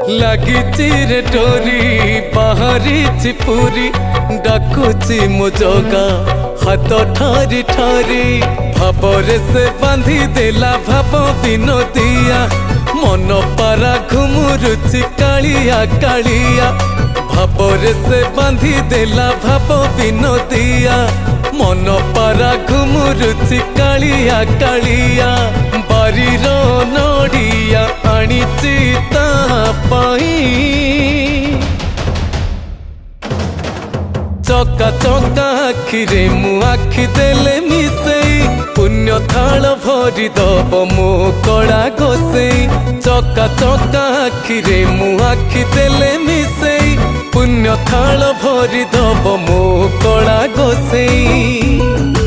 लगी रे डोरी बाहरी पूरी डाकुची मो जगा हाथ ठारी ठारी भावरे से बांधी देला भाव विनोदिया मन पारा घुमुरुची कालिया कालिया भावरे से बांधी देला भाव विनोदिया मन पारा घुमुरुची कालिया कालिया बारीर नड़िया आनीची ता चका चका आखिरे मु आखि देले मिसेई पुण्य थाल भरी दब मो कड़ा घोसेई चका चका आखिरे मु आखि देले मिसेई पुण्य थाल भरी दब मो कड़ा घोसेई।